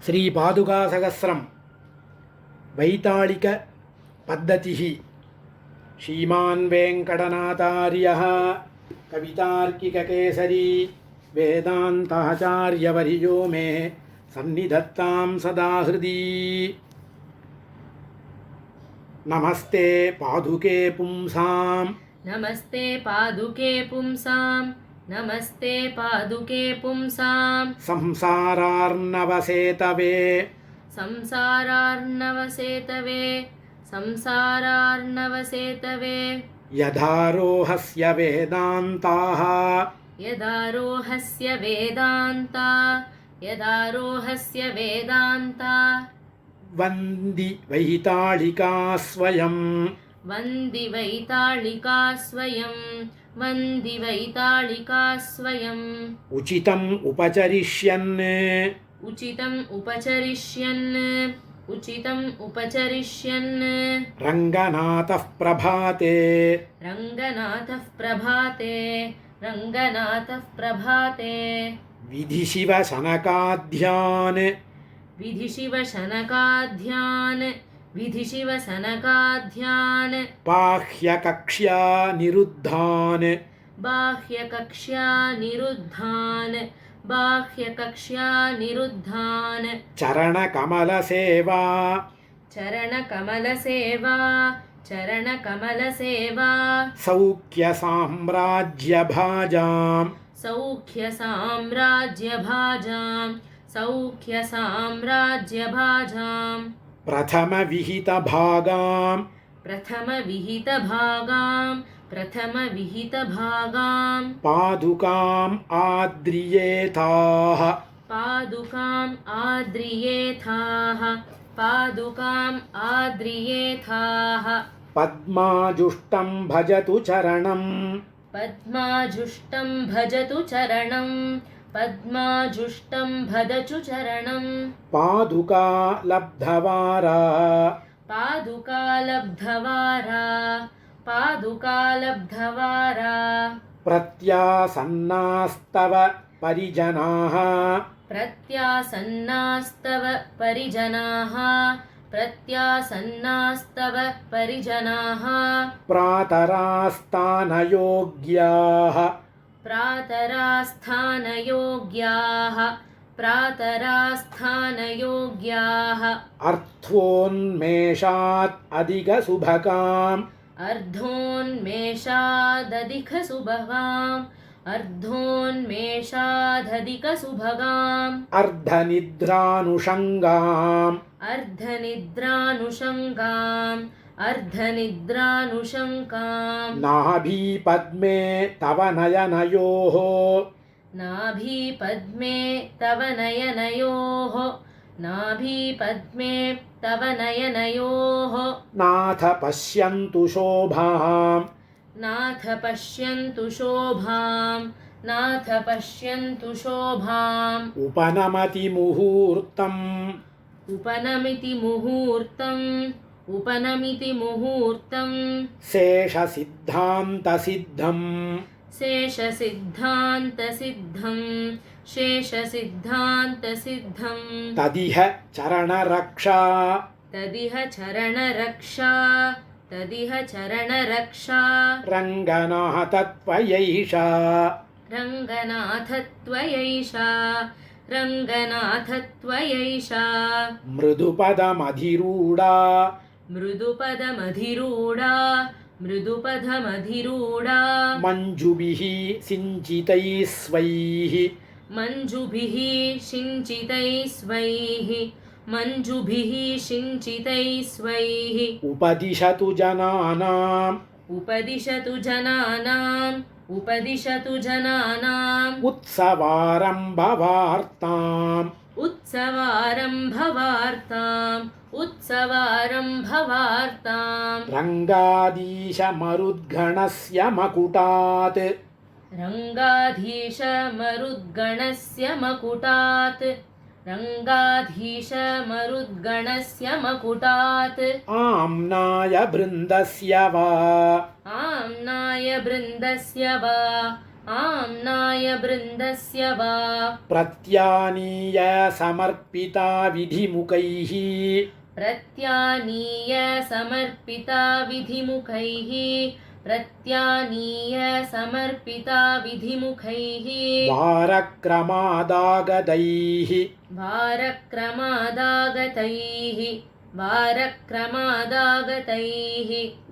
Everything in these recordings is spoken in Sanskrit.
श्रीपादुकासहस्रं वैताళिकपद्धतिः श्रीमान् वेङ्कटनाथार्यः कवितार्किककेसरी वेदान्ताचार्यवर्यो मे सन्निधत्तां सदा हृदि। नमस्ते पादुके पुंसां नमस्ते पादुके पुंसां नमस्ते पादुके पुंसां संसारार्णवसेतवे संसारार्णवसेतवे संसारार्णवसेतवे यदारोहस्य वेदान्ताः यदारोहस्य वेदान्ता यदारोहस्य वेदान्ता वन्दि वैताళिका स्वयं वन्दि वैताళिका स्वयं वन्दि वैताళिका स्वयं उचितम् उपचरिष्यन् उचितम् उपचरिष्यन् रङ्गनाथः प्रभाते रङ्गनाथः प्रभाते विधिशिवशनकाध्यान् विधिशिवशनकाध्यान् बाह्यकक्ष्या निरुद्धान् चरणकमलसेवा सौख्यसाम्राज्यभाजां प्रथमविहितभागां पादुकाम् आद्रियेथाः पद्माजुष्टं भजतु चरणं पादुका लब्धवारा प्रत्यासन्नास्तव परिजनाः प्रातरास्थानयोग्याः अर्थोन्मेषात् अधिकसुभगाम् अर्धनिद्रानुषङ्गाम् नाभीपद्मे तव नयनयोः नाथ पश्यन्तु शोभाम् उपनमति मुहूर्तं शेषसिद्धान्तसिद्धं तदिह चरणरक्षा रङ्गनाथ त्वयैषा मृदुपदमधिरूढा मञ्जुभिः सिञ्चितैः स्वैः उपदिशतु जनानाम् उत्सवारम्भवार्ताम् रङ्गाधीश मरुद्गणस्य मकुटात् आम्नाय बृन्दस्य वा आम्नाय बृन्दस्य वा प्रत्यानीय समर्पिता विधिमुखैः प्रत्यानीय समर्पिता विधिमुखैः प्रत्यानीय समर्पिता विधिमुखैः वारक्रमादागतैः भारक्रमादागतैः भारक्रमादागतैः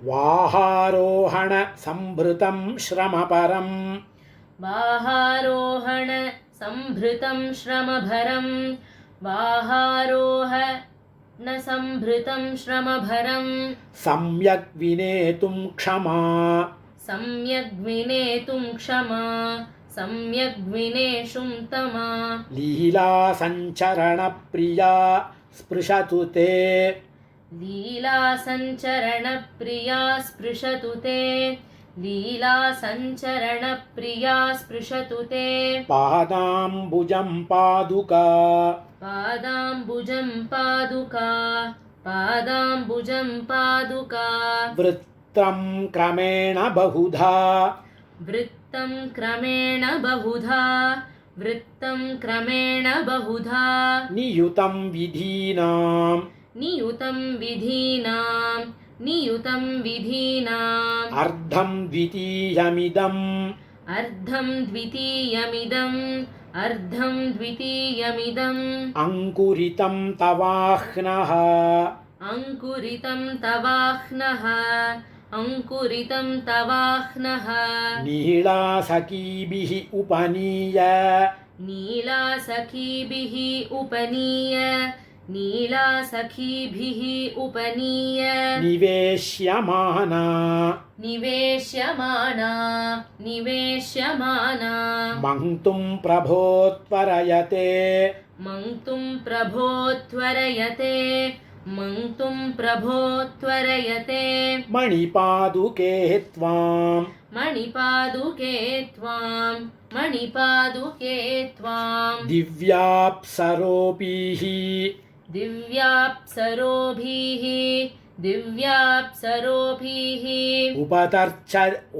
वाहारोहण संभृतं श्रमपरं वाहारोहण संभृतं श्रमभरं वाहारोहण संभृतं श्रमभरं सम्यक् विनेतुं क्षमा सम्यग् विनेतुं क्षमा सम्यग् विनेषुं तमा लीलासञ्चरणप्रिया स्पृशतु ते लीलासञ्चरणप्रिया स्पृशतु ते लीलासञ्चरणप्रिया स्पृशतु ते पादाम्बुजं पादुका पादाम्बुजं पादुका पादाम्बुजं पादुका वृत्तं क्रमेण बहुधा वृत्तं क्रमेण बहुधा वृत्तं क्रमेण बहुधा नियुतं विधीनां नियुतं विधीनां नियुतं विधीनाम् अर्धं द्वितीयमिदम् अर्धं द्वितीयमिदम् अर्धं द्वितीयमिदम् अङ्कुरितं तवाह्नः अङ्कुरितं तवाह्नः अङ्कुरितं तवाह्नः नीलासखीभिः उपनीय नीलासखीभिः उपनीय नीलासखीभिः उपनीय निवेश्यमाना निवेश्यमाना निवेश्यमाना मङ्क्तुं प्रभोत्वरयते मङ्क्तुं प्रभोत्वरयते मङ्क्तुं प्रभोत्वरयते मणिपादुके त्वां मणिपादुके त्वां मणिपादुके त्वां दिव्याप्सरोभिः दिव्याप्सरोभिः दिव्याप्सरोभिः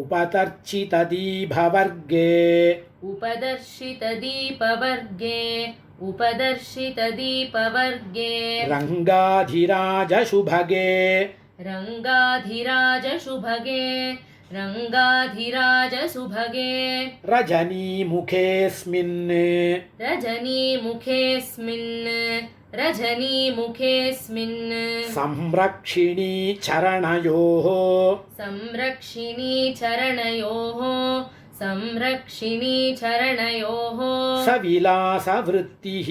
उपतर्चितदीभवर्गे उपदर्शितदीपवर्गे उपदर्शितदीपवर्गे रङ्गाधिराजशुभगे रङ्गाधिराजशुभगे रङ्गाधिराजसुभगे रजनीमुखेऽस्मिन् रजनीमुखेऽस्मिन् रजनीमुखेऽस्मिन् संरक्षिणी चरणयोः संरक्षिणी चरणयोः संरक्षिणी चरणयोः सविलासवृत्तिः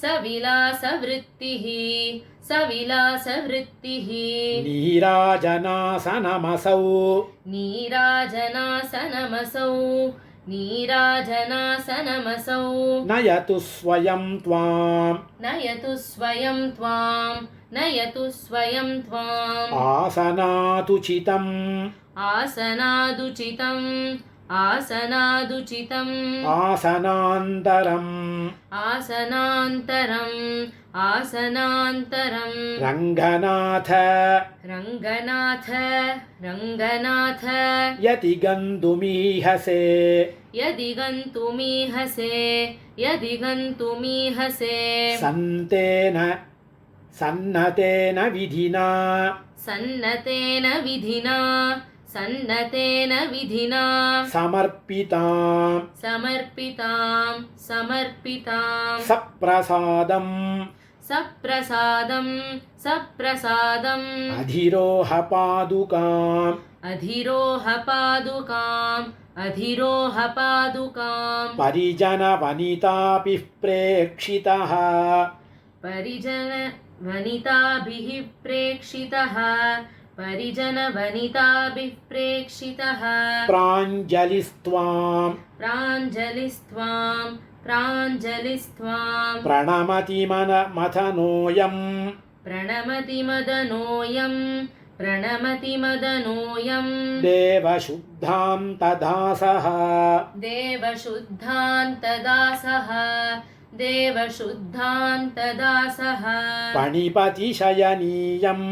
सविलासवृत्तिः सविलासवृत्तिः नीराजनासनमसौ नीराजनासनमसौ नीराजनासनमसौ नयतु स्वयं त्वां नयतु स्वयं त्वां नयतु स्वयं त्वाम् आसनादुचितम् आसनादुचितम् आसनादुचितम् आसनान्तरम् आसनान्तरम् आसनान्तरम् रङ्गनाथ रङ्गनाथ रङ्गनाथ यदि गन्तुमीहसे यदि गन्तुमीहसे यदि गन्तुमीहसे सन्नतेन विधिना सन्नतेन विधिना सन्नतेन विधिना समर्पितां समर्पितां समर्पितां सप्रसादम् सप्रसादं सप्रसादम् अधिरोहपादुकाम् अधिरोहपादुकाम् अधिरोहपादुकाम् परिजनवनिताभिः प्रेक्षितः परिजनवनिताभिः प्रेक्षितः परिजनवनिताभिः प्रेक्षितः प्राञ्जलिस्त्वां प्राञ्जलिस्त्वां प्राञ्जलिस्त्वां प्रणमति मथनोऽयम् प्रणमति मदनोऽयं प्रणमति मदनोऽयं देवशुद्धां तदासः देवशुद्धान्तदासः देवशुद्धान्तदासः पणिपतिशयनीयम्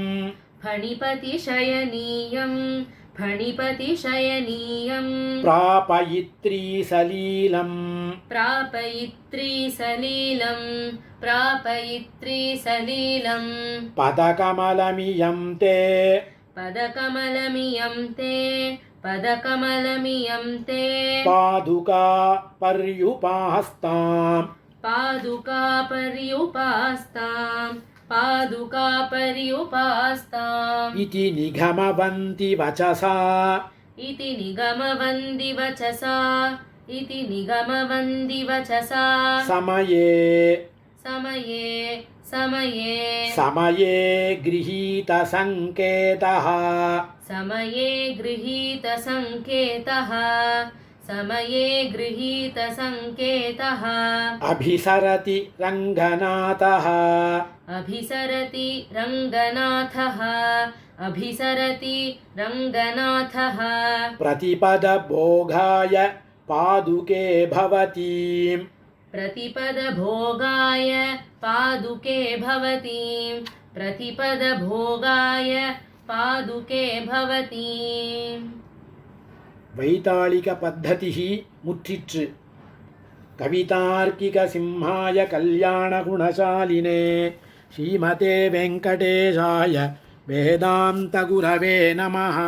फणिपतिशयनीयं फणिपतिशयनीयं प्रापयित्री सलीलं प्रापयित्री सलीलं प्रापयित्री सलीलं पदकमलमियं ते पदकमलमियं ते पदकमलमियं ते पादुका पर्युपास्ताम् पादुकापर्युपास्तां पादुकापर्युपास्ताम् इति निगमवन्ति वचसा इति निगमवन्ति वचसा इति निगमवन्ति वचसा समये समये समये समये गृहीतसङ्केतः समये गृहीतसङ्केतः समये गृहीतसङ्केतः अभिसरति रङ्गनाथः अभिसरति रङ्गनाथः अभिसरति रङ्गनाथः प्रतिपदभोगाय पादुके भवतीं प्रतिपदभोगाय पादुके भवतीं प्रतिपदभोगाय पादुके भवतीम् वैताళिकपद्धतिः मुற்றிற்று कवितार्किकसिंहाय कल्याणगुणशालिने श्रीमते वेङ्कटेशाय वेदान्तगुरवे नमः।